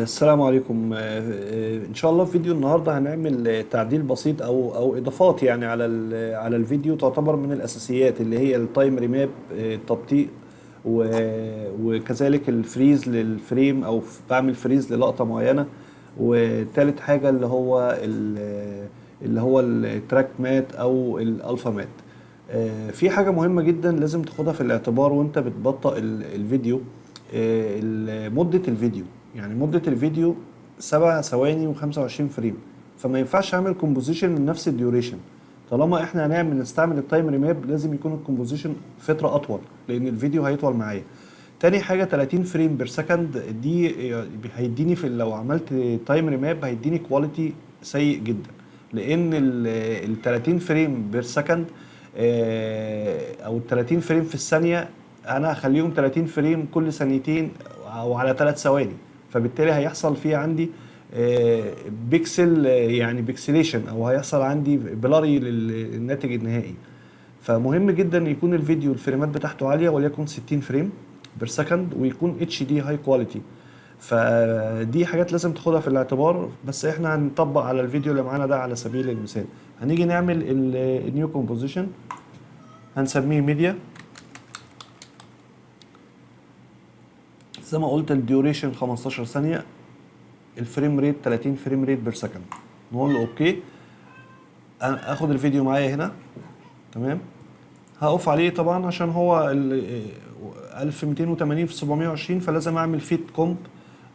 السلام عليكم. ان شاء الله في فيديو النهارده هنعمل تعديل بسيط او اضافات يعني على الفيديو، تعتبر من الاساسيات اللي هي التايم ريماب، التبطيء وكذلك الفريز للفريم او بعمل فريز للقطه معينه. وتالت حاجه اللي هو التراك مات او الالفا مات. في حاجه مهمه جدا لازم تاخدها في الاعتبار وانت بتبطئ الفيديو. مدة الفيديو، يعني مدة الفيديو 7 ثواني و25 فريم، فما ينفعش اعمل كومبوزيشن من نفس الديوريشن. طالما احنا نستعمل التايم ريماب لازم يكون الكومبوزيشن فترة اطول لان الفيديو هيطول معايا. تاني حاجة 30 فريم بير سكند دي هيديني لو عملت تايم ريماب هيديني كواليتي سيء جدا، لان ال 30 فريم بير سكند او ال 30 فريم في الثانية انا هخليهم 30 فريم كل ثانيتين او على 3 ثواني، فبالتالي هيحصل فيه عندي بيكسل، يعني بيكسليشن، او هيحصل عندي بلاري للناتج النهائي. فمهم جدا يكون الفيديو الفريمات بتاعته عاليه وليكن 60 فريم بير سكند، ويكون اتش دي هاي كواليتي. فدي حاجات لازم تاخدها في الاعتبار، بس احنا هنطبق على الفيديو اللي معانا ده على سبيل المثال. هنيجي نعمل النيو كومبوزيشن، هنسميه ميديا. زي ما قلت الديوريشن 15 ثانية، الفريم ريت 30 فريم ريت بير سكند. نقول له اوكي. انا اخد الفيديو معايا هنا، تمام. هقف عليه طبعا عشان هو 1280 في 720، فلازم اعمل فيت كومب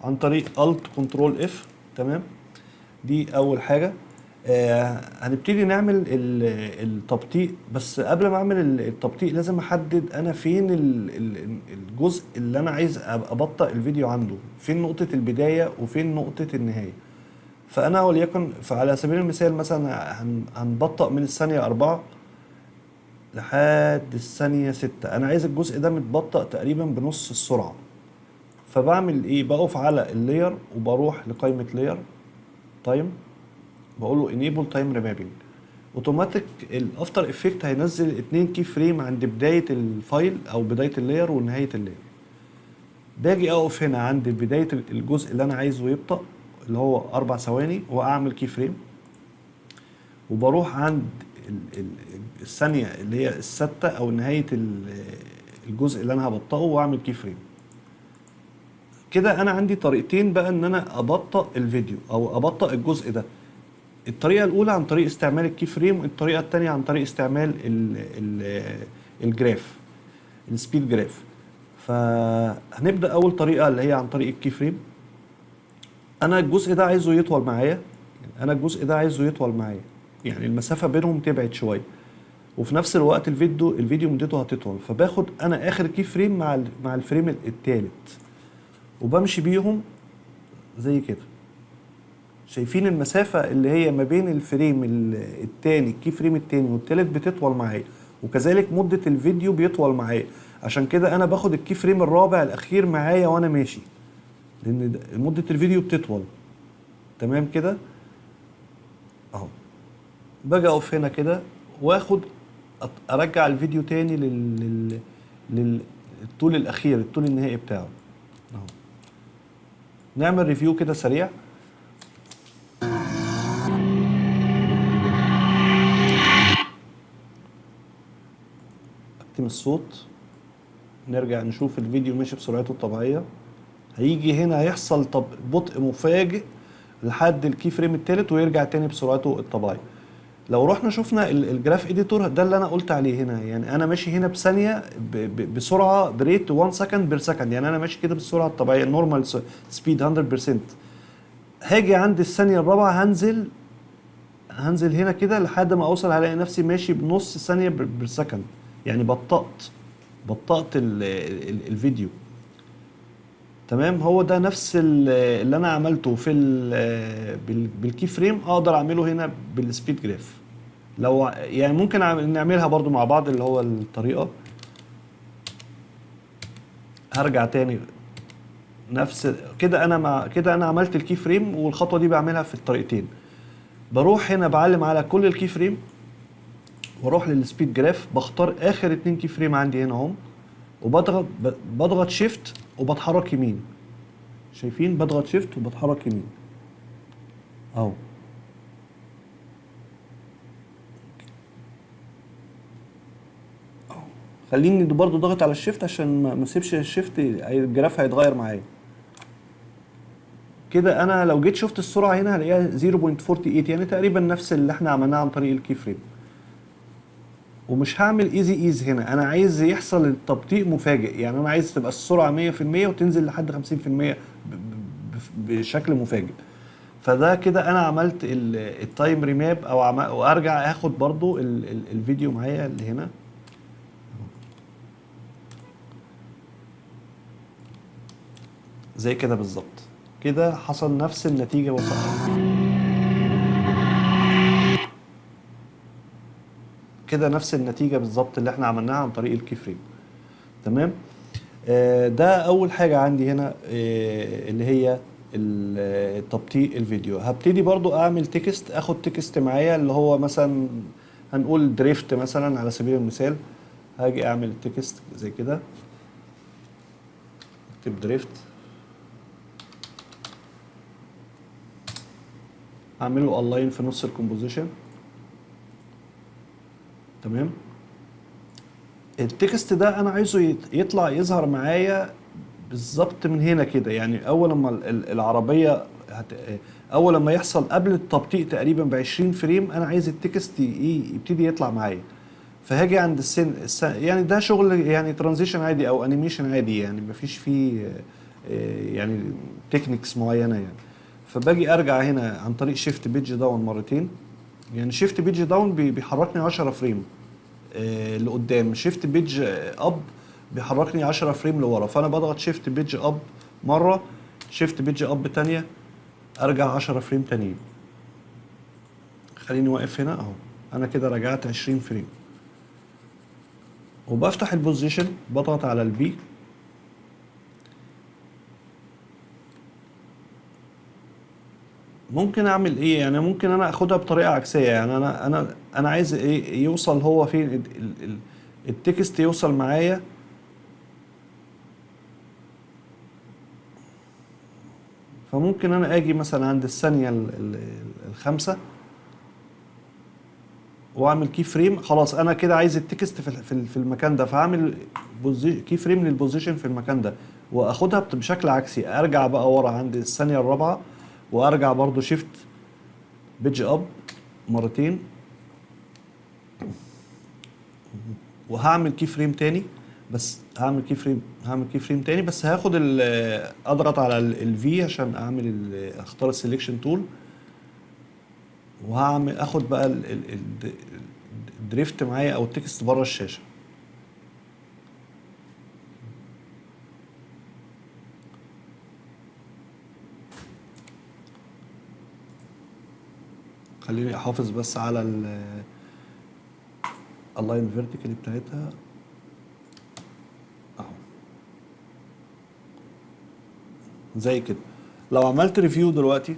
عن طريق الت كنترول اف، تمام. دي اول حاجة. هنبتدي نعمل التبطيء، بس قبل ما اعمل التبطيء لازم احدد انا فين الجزء اللي انا عايز ابطئ الفيديو عنده، فين نقطة البداية وفين نقطة النهاية. فانا وليكن فعلى سبيل المثال مثلا هنبطئ من الثانية 4 لحد الثانية 6. انا عايز الجزء ده متبطئ تقريبا بنص السرعة. فبعمل ايه؟ بقف على اللاير وبروح لقائمة لاير تايم، بقول له enable time remapping. اوتوماتيك الافتر افكت هينزل 2 كي فريم عند بدايه الفايل او بدايه اللاير ونهايه اللاير. باجي اقف هنا عند بدايه الجزء اللي انا عايزه يبطأ اللي هو 4 ثواني واعمل كي فريم، وبروح عند الثانيه اللي هي السادسه او نهايه الجزء اللي انا هبطئه واعمل كي فريم. كده انا عندي طريقتين بقى ان انا ابطئ الفيديو او ابطئ الجزء ده. الطريقة الأولى عن طريق استعمال الكي فريم، الطريقة الثانية عن طريق استعمال الجراف، السبيد جراف. فهنبدأ أول طريقة اللي هي عن طريق الكي فريم. أنا الجزء ده عايزه يطول معايا، يعني المسافة بينهم تبعد شوية، وفي نفس الوقت الفيديو مدته هتطول. فباخد أنا آخر كي فريم مع الفريم الثالث وبمشي بيهم زي كده. شايفين المسافة اللي هي ما بين الفريم التاني، الكي فريم التاني والتالت بتطول معايا، وكذلك مدة الفيديو بيطول معايا. عشان كده انا باخد الكي فريم الرابع الاخير معايا وانا ماشي، لان مدة الفيديو بتطول. تمام كده اهو. باجي اقف هنا كده واخد ارجع الفيديو تاني للطول الاخير، الطول النهائي بتاعه اهو. نعمل ريفيو كده سريع. اكتم الصوت، نرجع نشوف الفيديو ماشي بسرعته الطبيعية. هيجي هنا هيحصل بطء مفاجئ لحد الكي فريم التالت ويرجع تاني بسرعته الطبيعية. لو رحنا شفنا الجراف اديتور ده اللي انا قلت عليه هنا، يعني انا ماشي هنا بثانية بسرعة بريت 1 سكند بير سكند، يعني انا ماشي كده بالسرعة الطبيعية النورمال سبيد 100%. هاجي عند الثانية الرابعة هنزل هنا كده لحد ما اوصل هلاقي نفسي ماشي بنص ثانية بير سكند، يعني بطأت الفيديو. تمام. هو ده نفس اللي انا عملته في بالكي فريم اقدر اعمله هنا بالسبيد جراف. لو يعني ممكن نعملها برضو مع بعض اللي هو الطريقة. هرجع تاني نفس كده. انا عملت الكي فريم، والخطوة دي بعملها في الطريقتين. بروح هنا بعلم على كل الكي فريم واروح للسبيد جراف، بختار اخر 2 كي فريم عندي هنا اهم، وبضغط شيفت وبتحرك يمين. شايفين بضغط شيفت وبتحرك يمين اهو. خليني برضو ضغط على الشيفت عشان ما اسيبش الشيفت، الجراف هيتغير معايا. كده انا لو جيت شفت السرعه هنا هلاقيها 0.48، يعني تقريبا نفس اللي احنا عملناه عن طريق الكي فريم. ومش هعمل ايز هنا، انا عايز يحصل التبطيء مفاجئ، يعني انا عايز تبقى السرعه 100% وتنزل لحد 50% بشكل مفاجئ. فده كده انا عملت التايم ريماب، وارجع اخد برضو الفيديو معايا اللي هنا زي كده بالظبط. كده حصل نفس النتيجه كده نفس النتيجه بالظبط اللي احنا عملناها عن طريق الكي فريم. تمام. ده اول حاجه عندي هنا، اللي هي تبطيء الفيديو. هبتدي برضو اعمل تكست، اخد تكست معايا اللي هو مثلا هنقول دريفت مثلا على سبيل المثال. هاجي اعمل تكست زي كده، اكتب دريفت، اعمله الاين في نص الكومبوزيشن. تمام. التكست ده انا عايزه يطلع يظهر معايا بالظبط من هنا كده، يعني اول لما العربيه اول لما يحصل قبل التبطيء تقريبا ب 20 فريم انا عايز التكست يبتدي يطلع معايا. فهاجي عند يعني ده شغل يعني ترانزيشن عادي او انيميشن عادي، يعني مفيش فيه يعني تكنيكس معينه يعني. فباجي ارجع هنا عن طريق شيفت بيج داون مرتين، يعني شيفت بيج داون بيحركني 10 فريم لقدام، شيفت بيج اب بيحركني 10 فريم لورا. فانا بضغط شيفت بيج اب مره، شيفت بيج اب تانية، ارجع 10 فريم تانيين. خليني واقف هنا اهو، انا كده رجعت 20 فريم. وبفتح البوزيشن، بضغط على البي. ممكن اعمل ايه يعني؟ ممكن انا اخدها بطريقه عكسيه، يعني انا عايز ايه يوصل هو فين التكست يوصل معايا. فممكن انا اجي مثلا عند الثانيه الخامسه واعمل كي فريم. خلاص انا كده عايز التكست في المكان ده، فهعمل كي فريم للبوزيشن في المكان ده، واخدها بشكل عكسي. ارجع بقى ورا عند الثانيه الرابعه، وارجع برضو شيفت بيج اب مرتين، وهعمل كي فريم تاني. بس هعمل كي فريم تاني، بس هاخد اضغط على الفي عشان اختار السلكشن تول، اخد بقى الدريفت معايا او التكست بره الشاشه. خليني احافظ بس على اللاين فيرتيكال بتاعتها اهو زي كده. لو عملت ريفيو دلوقتي،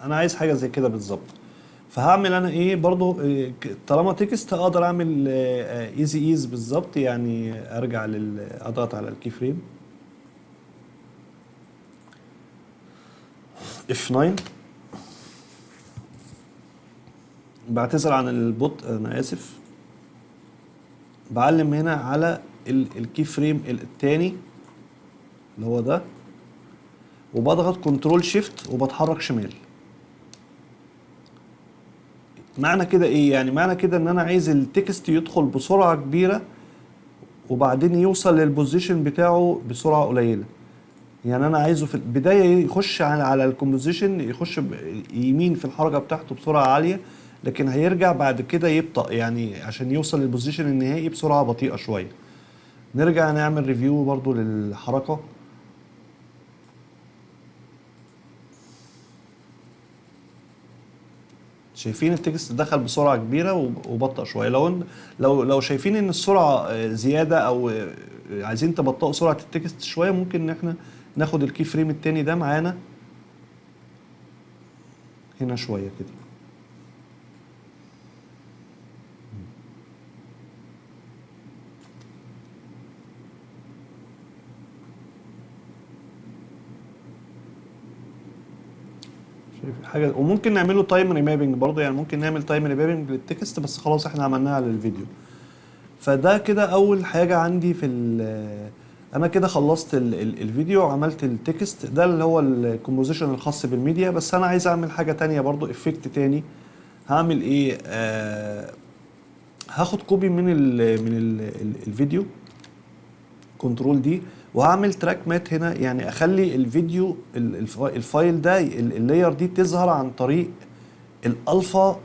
انا عايز حاجه زي كده بالظبط. فهعمل انا ايه برضو طالما تكست اقدر اعمل ايز بالظبط، يعني ارجع اضغط على الكي فريم F9. بعتذر عن البطء انا اسف. بعلم هنا على الكي فريم الثاني اللي هو ده، وبضغط كنترول شيفت وبتحرك شمال. معنى كده ايه؟ يعني معنى كده ان انا عايز التكست يدخل بسرعه كبيره وبعدين يوصل للبوزيشن بتاعه بسرعه قليله. يعني انا عايزه في البدايه يخش على الكومبوزيشن، يخش يمين في الحركه بتاعته بسرعه عاليه، لكن هيرجع بعد كده يبطأ، يعني عشان يوصل للبوزيشن النهائي بسرعه بطيئه شويه. نرجع نعمل ريفيو برضو للحركه. شايفين التكست دخل بسرعه كبيره وبطأ شويه. لو شايفين ان السرعه زياده، او عايزين تبطئوا سرعه التكست شويه، ممكن ان احنا ناخد الكي فريم التاني ده معانا هنا شويه كده. حاجه. وممكن نعمله تايم ريمابنج برضه، يعني ممكن نعمل تايم ريمابنج للتكست، بس خلاص احنا عملناها للفيديو. فده كده اول حاجه عندي في انا كده خلصت الفيديو، عملت التكست ده اللي هو الكومبوزيشن الخاص بالميديا. بس انا عايز اعمل حاجه تانية برضو، افكت تاني. هعمل ايه؟ هاخد كوبي من الفيديو، كنترول دي، وهعمل تراك مات هنا. يعني اخلي الفيديو الفايل ده اللاير دي تظهر عن طريق الالفا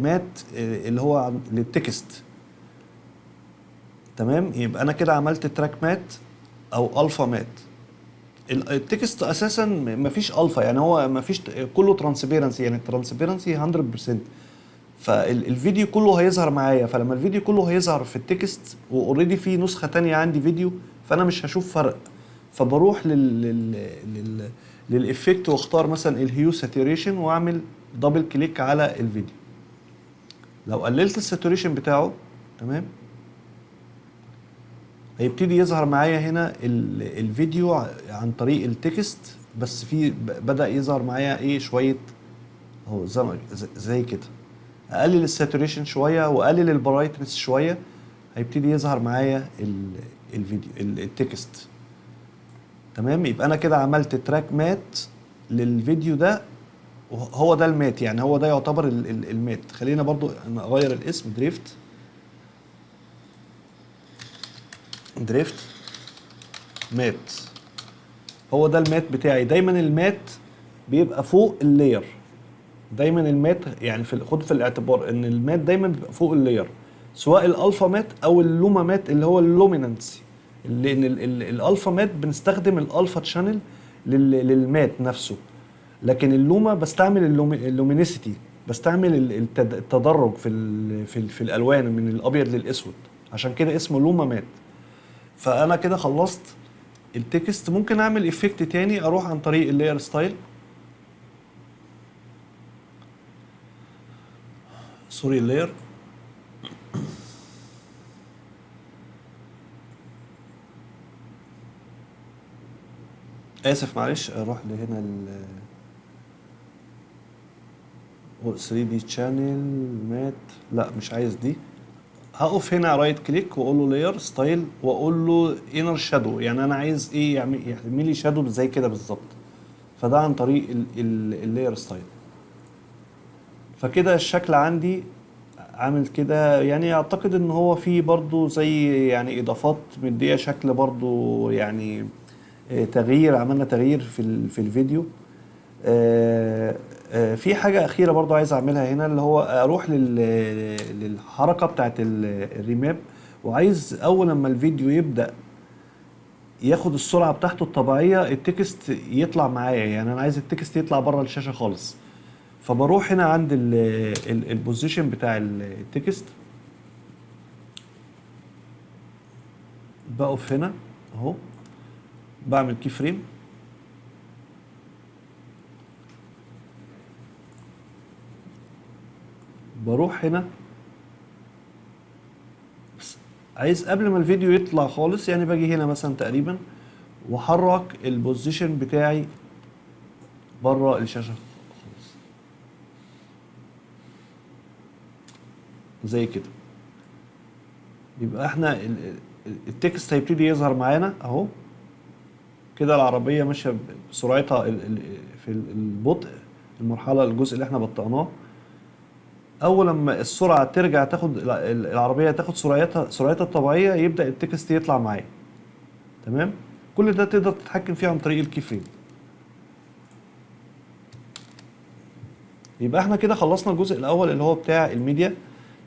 مات اللي هو للتكست. تمام، يبقى انا كده عملت تراك مات او الفا مات. التكست اساسا مفيش الفا، يعني هو مفيش، كله ترانسبيرنسي، يعني الترانسبيرنسي 100%. فالفيديو كله هيظهر معايا. فلما الفيديو كله هيظهر في التكست، واوريدي في نسخه تانية عندي فيديو، فانا مش هشوف فرق. فبروح للافكت واختار مثلا الهيو ساتوريشن، واعمل دبل كليك على الفيديو. لو قللت الساتوريشن بتاعه، تمام، هيبتدي يظهر معايا هنا الفيديو عن طريق التكست، بس في بدأ يظهر معايا ايه شوية اهو زي كده. اقلل الساتوريشن شوية واقلل البرايتنس شوية، هيبتدي يظهر معايا الفيديو التكست. تمام، يبقى انا كده عملت تراك مات للفيديو ده، وهو ده المات، يعني هو ده يعتبر المات. خلينا برضو نغير الاسم، دريفت مات. هو ده المات بتاعي. دايما المات بيبقى فوق اللاير. دايما المات، يعني خد في الاعتبار ان المات دايما بيبقى فوق اللاير، سواء الالفا مات او اللوما مات اللي هو اللومينانسي. لان الالفا مات بنستخدم الالفا تشانل للمات نفسه، لكن اللوما بستعمل اللومينيسيتي، بستعمل التدرج في الالوان من الابيض للاسود، عشان كده اسمه لوما مات. فانا كده خلصت التكست. ممكن اعمل افكت تاني، اروح عن طريق اللاير ستايل، سوري اللاير، اسف معلش، اروح لهنا 3 دي شانل مات، لا مش عايز دي. هقف هنا رايت كليك واقول له لاير ستايل، واقول له انر شادو، يعني انا عايز ايه؟ يعمل لي شادو زي كده بالظبط. فده عن طريق اللاير ستايل. فكده الشكل عندي عامل كده. يعني اعتقد ان هو فيه برضو زي يعني اضافات مديه شكل برضو، يعني تغيير، عملنا تغيير في الفيديو. في حاجة أخيرة برضو عايز أعملها هنا، اللي هو أروح للحركة بتاعت الريماب. وعايز أول لما الفيديو يبدأ ياخد السرعة بتاعته الطبيعية، التكست يطلع معايا. يعني أنا عايز التكست يطلع بره الشاشة خالص. فبروح هنا عند البوزيشن بتاع التكست، بقف هنا أهو، بعمل كي فريم، بروح هنا. بس عايز قبل ما الفيديو يطلع خالص، يعني باجي هنا مثلا تقريبا، وحرك البوزيشن بتاعي بره الشاشه خالص زي كده. يبقى احنا التكست هيبتدي يظهر معانا اهو كده. العربيه ماشيه بسرعتها في البطء، المرحله الجزء اللي احنا بطأناه. اول لما السرعه ترجع تاخد العربيه تاخد سرعتها الطبيعيه، يبدأ التكست يطلع معايا. تمام، كل ده تقدر تتحكم فيه عن طريق الكي فريم. يبقى احنا كده خلصنا الجزء الاول اللي هو بتاع الميديا.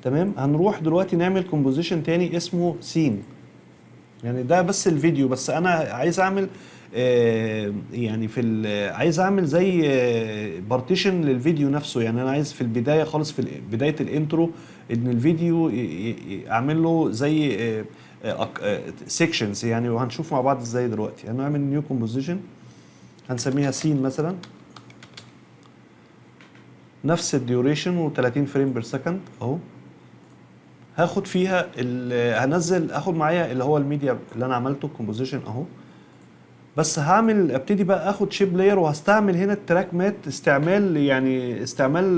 تمام، هنروح دلوقتي نعمل كومبوزيشن تاني اسمه سين. يعني ده بس الفيديو، بس انا عايز اعمل يعني عايز اعمل زي بارتيشن للفيديو نفسه. يعني انا عايز في البدايه خالص، في بدايه الانترو، ان الفيديو اعمل له زي سيكشنز يعني. وهنشوف مع بعض ازاي دلوقتي. هنعمل نيو كومبوزيشن، هنسميها سين مثلا، نفس الديوريشن و30 فريم بير سكند اهو. هاخد فيها هنزل، اخد معايا اللي هو الميديا اللي انا عملته كومبوزيشن اهو. بس ابتدي بقى اخد شيب لاير وهستعمل هنا التراك مات استعمال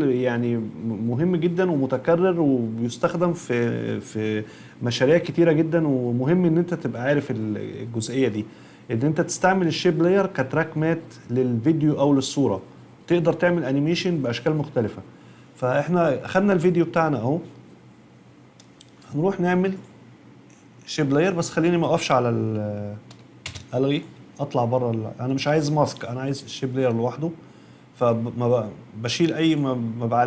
يعني مهم جدا ومتكرر وبيستخدم في مشاريع كتيره جدا. ومهم ان انت تبقى عارف الجزئيه دي، ان انت تستعمل الشيب لاير كتراك مات للفيديو او للصوره. تقدر تعمل انيميشن باشكال مختلفه. فاحنا خدنا الفيديو بتاعنا اهو، هنروح نعمل شيب لاير. بس خليني ما اقفش على الغي، اطلع بره انا مش عايز ماسك، انا عايز الشيب لاير لوحده. فما بشيل اي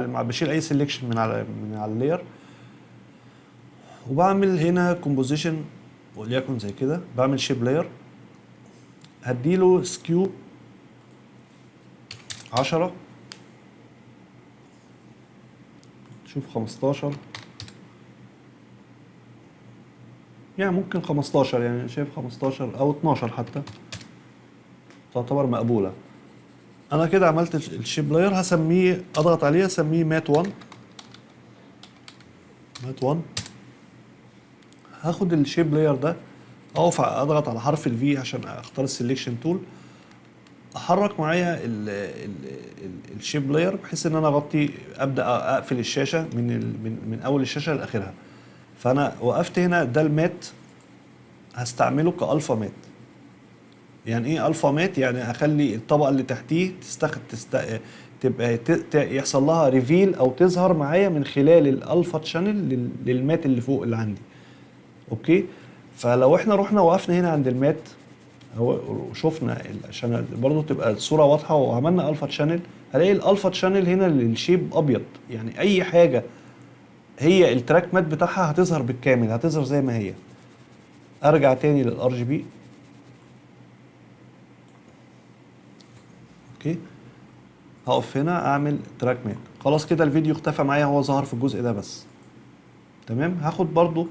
بشيل اي سيلكشن من على اللاير، وبعمل هنا كومبوزيشن وليكن زي كده. بعمل شيب لاير، هديله سكيو 10، شوف 15، يعني ممكن 15، يعني شايف 15 او 12 حتى تعتبر مقبوله. انا كده عملت الشيب لاير، هسميه، اضغط عليه اسميه مات 1. مات 1. هاخد الشيب لاير ده، اقف اضغط على حرف الفي عشان اختار السلكشن تول، احرك معايا الشيب لاير بحيث ان انا اغطي، ابدا اقفل الشاشه من اول الشاشه لاخرها. فانا وقفت هنا، ده المات هستعمله كالفا مات. يعني ايه الفا مات؟ يعني اخلي الطبقه اللي تحتيه تبقى يحصل لها ريفيل او تظهر معايا من خلال الالفا تشانل للمات اللي فوق اللي عندي. اوكي. فلو احنا رحنا وقفنا هنا عند المات هو وشفنا عشان برضه تبقى الصوره واضحه، وعملنا الفا تشانل، هلاقي الالفا تشانل هنا للشيب ابيض. يعني اي حاجه هي التراك مات بتاعها هتظهر بالكامل، هتظهر زي ما هي. ارجع تاني للار جي بي. اوكي. هقف هنا اعمل تراك مات. خلاص كده الفيديو اختفى معايا، هو ظهر في الجزء ده بس. تمام. هاخد برضو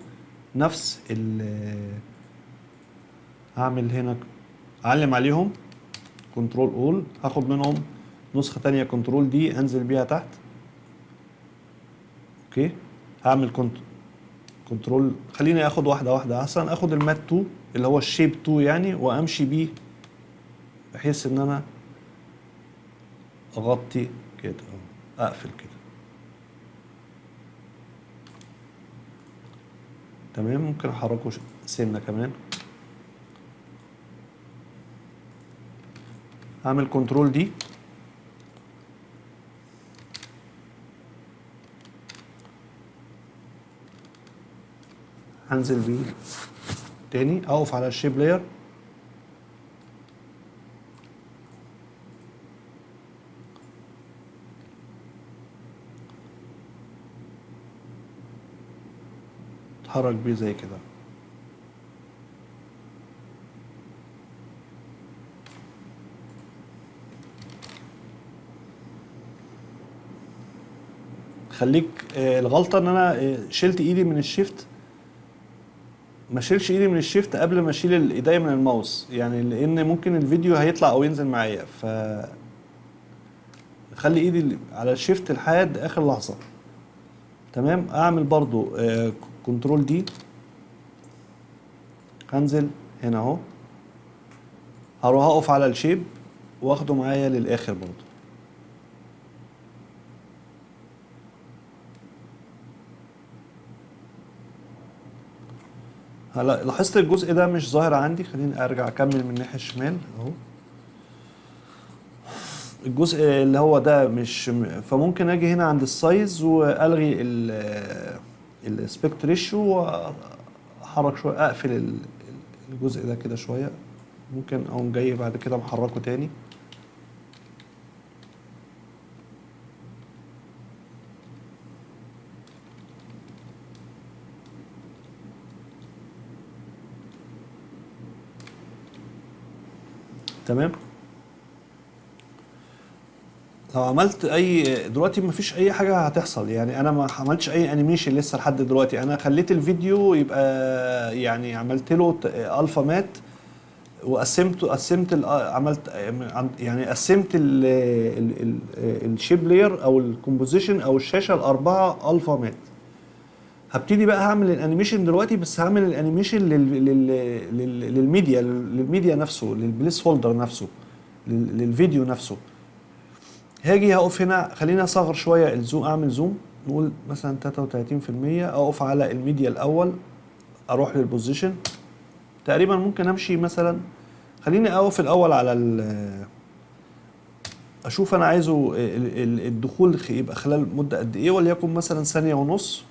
نفس هعمل هنا، اعلم عليهم كنترول اول، هاخد منهم نسخة تانية كنترول دي انزل بيها تحت. اوكي. هعمل كنترول، خليني اخد واحدة واحدة احسن. اخد المات 2 اللي هو الشيب 2 يعني، وامشي بيه بحيث ان انا اغطي كده، اقفل كده. تمام. ممكن احركه سنة كمان. هعمل كنترول دي، هنزل بيه تاني، اقف على الشيب لاير، اتحرك بيه زي كده. خليك الغلطه ان انا شلت ايدي من الشيفت. ما شيلش ايدي من الشيفت قبل ما اشيل ايديا من الماوس، يعني لان ممكن الفيديو هيطلع او ينزل معايا. خلي ايدي على الشيفت لحد اخر لحظه. تمام. اعمل برضو كنترول دي، هنزل هنا اهو، هروح اقف على الشيب واخده معايا للاخر برضو. هلا لاحظت الجزء ده مش ظاهر عندي، خليني ارجع اكمل من الناحيه الشمال اهو. الجزء اللي هو ده مش فممكن اجي هنا عند السايز والغي الاسبكت ريشيو، واحرك شويه، اقفل الجزء ده كده شويه. ممكن اقوم جاي بعد كده محركه تاني. تمام. لو عملت دلوقتي مفيش اي حاجه هتحصل، يعني انا ما عملتش اي انيميشن لسه لحد دلوقتي. انا خليت الفيديو يبقى يعني عملت له الفا مات، قسمت عملت يعني قسمت الشيب لاير او الكومبوزيشن او الشاشه الاربعه الفا مات. هبتدي بقى هعمل الانيميشن دلوقتي، بس هعمل الانيميشن للميديا نفسه، للبليس هولدر نفسه، للفيديو نفسه. هاجي هقف هنا، خليني اصغر شويه الزوم، اعمل زوم نقول مثلا 33%، اقف على الميديا الاول، اروح للبوزيشن تقريبا ممكن امشي مثلا، خليني اقف الاول على اشوف انا عايزه الدخول يبقى خلال مده قد ايه، وليكن مثلا ثانيه ونص،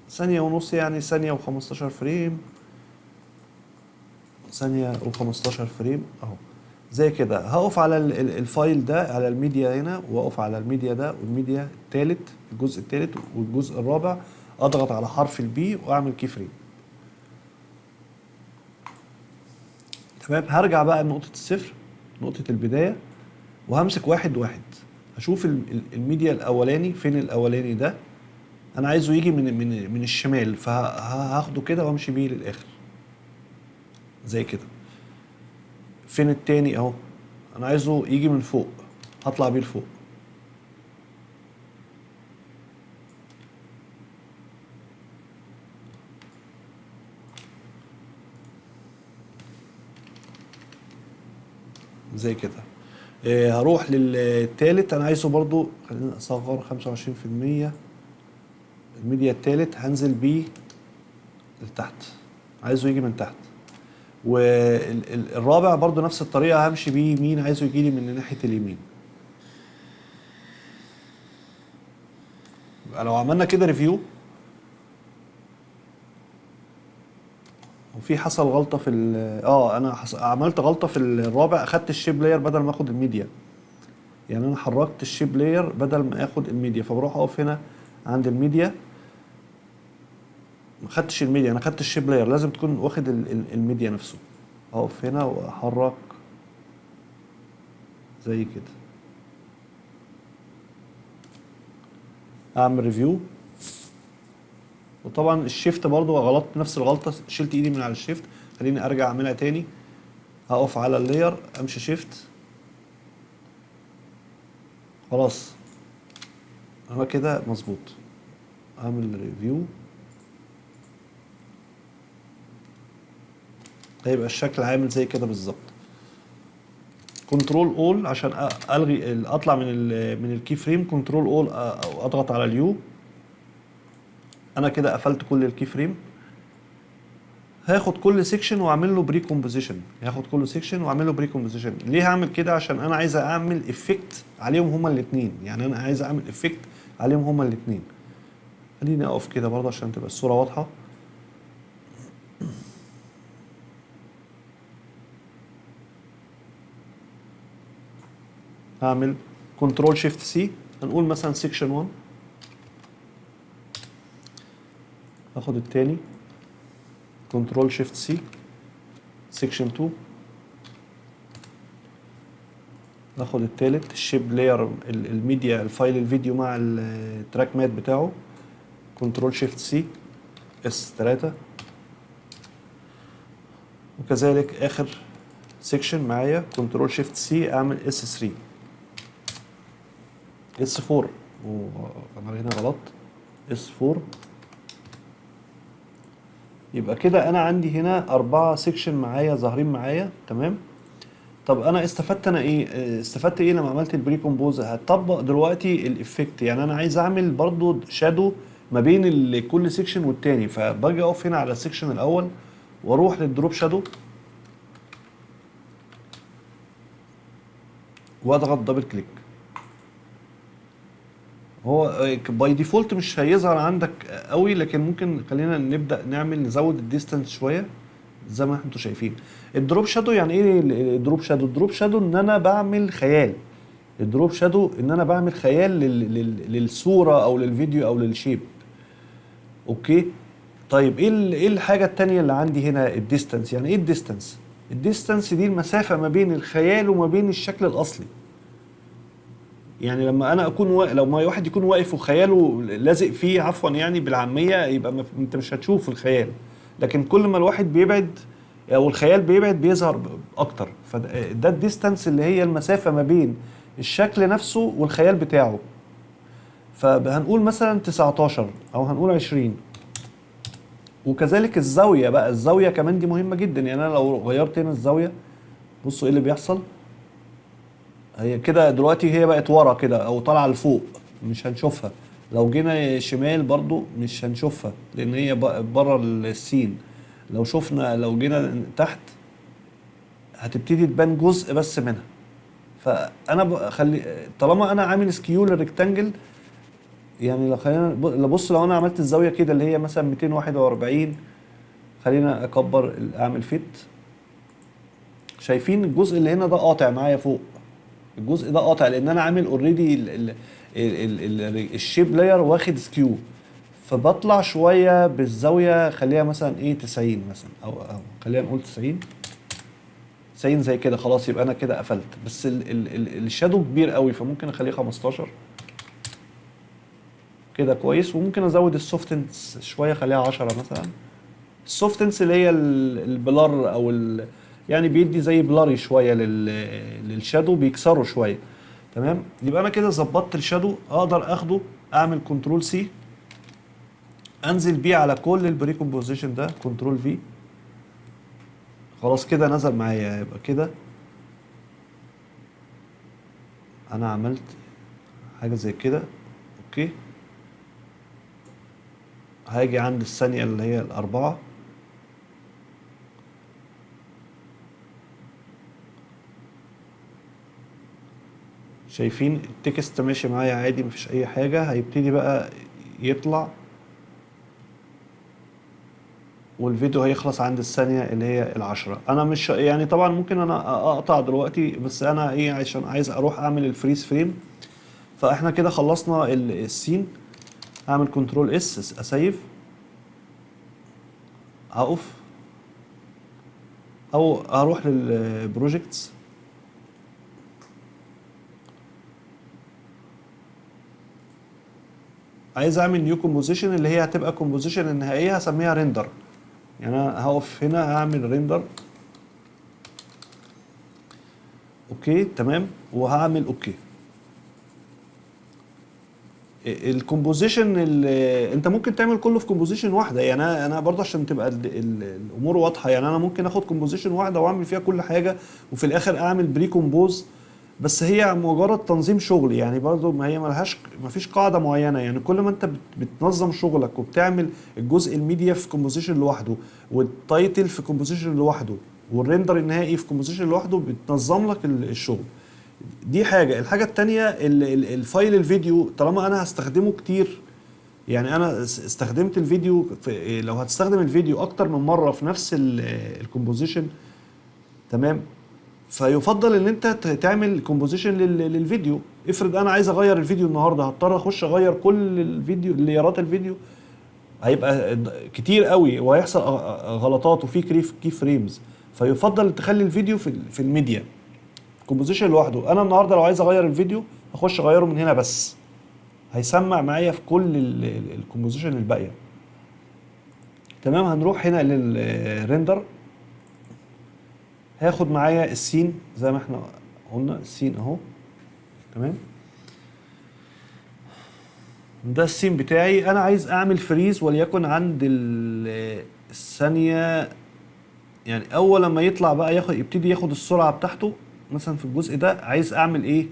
ثانيه ونص يعني ثانيه و15 فريم، ثانيه و15 فريم اهو زي كده. هقف على الفايل ده، على الميديا هنا، واقف على الميديا ده والميديا الثالث، الجزء الثالث والجزء الرابع، اضغط على حرف البي واعمل كي فريم. تمام. هرجع بقى لنقطه الصفر، نقطه البدايه، وهمسك واحد واحد، اشوف الميديا الاولاني فين. الاولاني ده انا عايزه يجي من الشمال، فهاخده كده وامشي بيه للاخر زي كده. فين التاني اهو، انا عايزه يجي من فوق، هطلع بيه لفوق. زي كده. هروح للتالت، انا عايزه برضو، خلينا اصغر 25%. الميديا التالت هنزل بيه لتحت، عايزه يجي من تحت. والرابع برضو نفس الطريقة، همشي بيه يمين، عايزه يجي لي من ناحية اليمين. لو عملنا كده ريفيو، وفي حصل غلطة في انا عملت غلطة في الرابع، اخدت الشيب لاير بدل ما اخد الميديا. يعني انا حركت الشيب لاير بدل ما اخد الميديا، فبروح اقف هنا عند الميديا، ما خدتش الميديا، انا خدت الشيب لاير، لازم تكون واخد الميديا نفسه. اقف هنا واحرك زي كده، اعمل ريفيو. وطبعا الشيفت برضو غلطت نفس الغلطه، شلت ايدي من على الشيفت، خليني ارجع اعملها تاني. هقف على اللاير، امشي شيفت، خلاص انا كده مظبوط. اعمل ريفيو، هيبقى الشكل عامل زي كده بالظبط. كنترول اول عشان الغي اطلع من الكي فريم، كنترول اول اضغط على اليو. انا كده قفلت كل الكي فريم. هاخد كل سيكشن واعمل له بري كومبوزيشن، هاخد كل سيكشن واعمل له بري كومبوزيشن. ليه هعمل كده؟ عشان انا عايز اعمل افكت عليهم هما الاثنين، يعني انا عايز اعمل افكت عليهم هما الاثنين. خليني اقف كده برضه عشان تبقى الصوره واضحه. هعمل كنترول شيفت سي، هنقول مثلا سيكشن 1، هاخد التاني كنترول شيفت سي، سيكشن 2، ناخد التالت الشيب لاير الميديا الفايل الفيديو مع التراك مات بتاعه، كنترول شيفت سي اس 3، وكذلك اخر سيكشن معايا كنترول شيفت سي اعمل اس 3 اس 4، وانا هنا غلط، اس 4. يبقى كده انا عندي هنا 4 سيكشن معايا ظاهرين معايا. تمام. طب انا استفدت انا ايه؟ استفدت ايه لما عملت البري كومبوز؟ هطبق دلوقتي الافكت، يعني انا عايز اعمل برضو شادو ما بين كل سيكشن والتاني، فباجي اقف هنا على السيكشن الاول واروح للدروب شادو واضغط دبل كليك. هو باي ديفولت مش هيظهر عندك قوي، لكن ممكن خلينا نبدا نزود الديستانس شويه زي ما انتم شايفين. الدروب شادو يعني ايه؟ الدروب شادو، الدروب شادو ان انا بعمل خيال. الدروب شادو ان انا بعمل خيال للصوره او للفيديو او للشيب. اوكي. طيب ايه الحاجه التانية اللي عندي هنا؟ الديستانس. يعني ايه الديستانس؟ الديستانس دي المسافه ما بين الخيال وما بين الشكل الاصلي. يعني لما انا اكون لو ما واحد يكون واقف وخياله لازق فيه، عفوا يعني بالعاميه، يبقى انت مش هتشوف الخيال. لكن كل ما الواحد بيبعد او الخيال بيبعد بيظهر اكتر. فده الديستانس اللي هي المسافه ما بين الشكل نفسه والخيال بتاعه. فهنقول مثلا 19 او هنقول 20. وكذلك الزاويه بقى، الزاويه كمان دي مهمه جدا. يعني انا لو غيرت هنا الزاويه، بصوا ايه اللي بيحصل. هي كده دلوقتي هي بقت ورا كده او طالعه لفوق، مش هنشوفها. لو جينا شمال برضو مش هنشوفها لان هي بره السين. لو جينا تحت هتبتدي تبان جزء بس منها. فانا بخلي طالما انا عامل سكيو للريكتانجل، يعني لو خلينا بص، لو انا عملت الزاويه كده اللي هي مثلا 241، خلينا اكبر اعمل فيت. شايفين الجزء اللي هنا ده قاطع معايا فوق، الجزء ده قاطع لان انا عامل اوريدي الشيب لاير واخد سكيو. فبطلع شويه بالزاويه، خليها مثلا ايه 90 مثلا، او خلينا نقول 90 زي كده. خلاص يبقى انا كده قفلت. بس الشادو كبير قوي فممكن اخليه 15 كده كويس. وممكن ازود السوفتنس شويه، خليها 10 مثلا. السوفتنس اللي هي البلر او يعني بيدي زي بلاري شويه للشادو، بيكسره شويه. تمام. يبقى انا كده ظبطت الشادو. اقدر اخده اعمل كنترول سي، انزل بيه على كل البري كومبوزيشن ده، كنترول في. خلاص كده نزل معايا. يبقى كده انا عملت حاجه زي كده. اوكي. هاجي عند الثانيه اللي هي الاربعه، شايفين التكست ماشي معايا عادي، مفيش اي حاجه. هيبتدي بقى يطلع والفيديو هيخلص عند الثانيه اللي هي العشرة. انا مش يعني طبعا ممكن انا اقطع دلوقتي، بس انا ايه عشان عايز اروح اعمل الفريز فريم. فاحنا كده خلصنا السين. هعمل كنترول اس اسيف، هقف او هروح للبروجكتس. عايز اعمل نيو كومبوزيشن اللي هي هتبقى كومبوزيشن النهائيه، هسميها ريندر. يعني انا هقف هنا هعمل ريندر. اوكي تمام. وهعمل اوكي. الكومبوزيشن انت ممكن تعمل كله في كومبوزيشن واحده. يعني انا برضه عشان تبقى الامور واضحه، يعني انا ممكن اخد كومبوزيشن واحده واعمل فيها كل حاجه، وفي الاخر اعمل بري كومبوز. بس هي مجرد تنظيم شغل يعني، برضه ما هي ما فيش قاعده معينه. يعني كل ما انت بتنظم شغلك وبتعمل الجزء الميديا في كومبوزيشن لوحده، والتايتل في كومبوزيشن لوحده، والريندر النهائي في كومبوزيشن لوحده، بتنظم لك الشغل. دي حاجه. الحاجه التانية الفايل الفيديو، طالما انا هستخدمه كتير. يعني انا استخدمت الفيديو لو هتستخدم الفيديو اكتر من مره في نفس الكومبوزيشن، تمام، فيفضل ان انت تعمل كومبوزيشن للفيديو. افرض انا عايز اغير الفيديو النهارده، هضطر اخش اغير كل الفيديو، ليرات الفيديو، هيبقى كتير قوي وهيحصل غلطات وفي كي فريمز. فيفضل تخلي الفيديو في الميديا كومبوزيشن لوحده. انا النهارده لو عايز اغير الفيديو اخش اغيره من هنا بس، هيسمع معايا في كل الكومبوزيشن الباقيه. تمام. هنروح هنا للريندر. هاخد معايا السين زي ما احنا قلنا، السين اهو. تمام. ده السين بتاعي. انا عايز اعمل فريز وليكن عند الثانيه. يعني اول لما يطلع بقى يبتدي ياخد السرعه بتاعته مثلا في الجزء ده. عايز اعمل ايه؟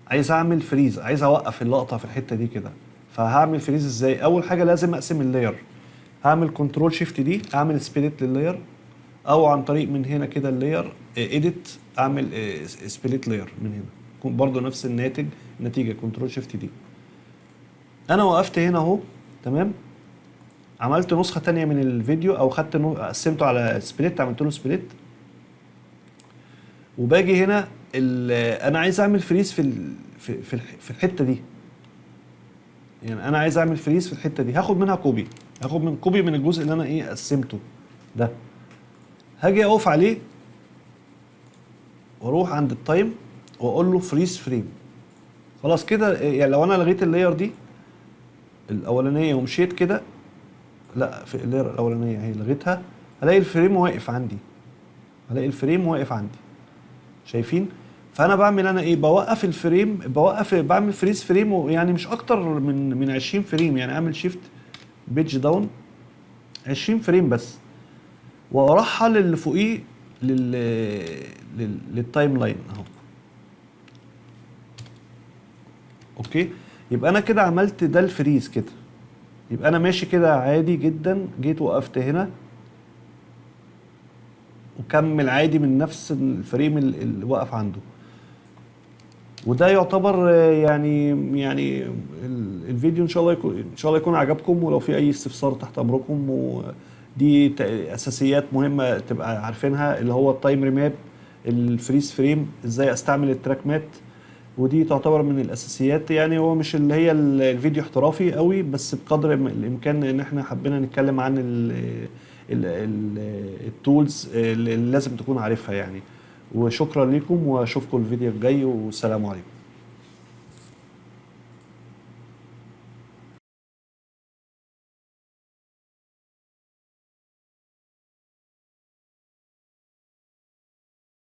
عايز اعمل فريز، عايز اوقف اللقطه في الحته دي كده. فهعمل فريز ازاي؟ اول حاجه لازم اقسم اللاير. هعمل كنترول شيفت دي، اعمل سبليت لللاير، او عن طريق من هنا كده اللاير اديت، اعمل سبليت لاير من هنا. يكون برضو نفس النتيجه كنترول شيفت دي. انا وقفت هنا اهو. تمام. عملت نسخه تانية من الفيديو، او خدت قسمته على سبليت، عملت له سبليت. وباجي هنا انا عايز اعمل فريز في الحته دي. يعني انا عايز اعمل فريز في الحته دي، هاخد منها كوبي. هاخد من كوبي من الجزء اللي انا قسمته ده. هاجي اقف عليه واروح عند التايم واقول له فريز فريم. خلاص كده. يعني لو انا لغيت اللاير دي الاولانيه ومشيت كده، لا في اللاير الاولانيه هي لغيتها، هلاقي الفريم واقف عندي. شايفين؟ فانا بعمل انا ايه؟ بوقف الفريم، بعمل فريز فريم، يعني مش اكتر من 20 فريم. يعني اعمل شيفت بيج داون 20 فريم بس، وارحل اللي فوقيه للتايم لاين اهو. اوكي، يبقى انا كده عملت ده الفريز كده، يبقى انا ماشي كده عادي جدا، جيت وقفت هنا وكمل عادي من نفس الفريم اللي وقف عنده. وده يعتبر يعني الفيديو ان شاء الله يكون، ان شاء الله يكون عجبكم، ولو في اي استفسار تحت امركم. ودي اساسيات مهمه تبقى عارفينها، اللي هو التايم ريماب، الفريز فريم، ازاي استعمل التراك مات. ودي تعتبر من الاساسيات، يعني هو مش اللي هي الفيديو احترافي قوي، بس بقدر الامكان ان احنا حبينا نتكلم عن التولز اللي لازم تكون عارفها يعني. وشكرا لكم، واشوفكم الفيديو الجاي، والسلام عليكم.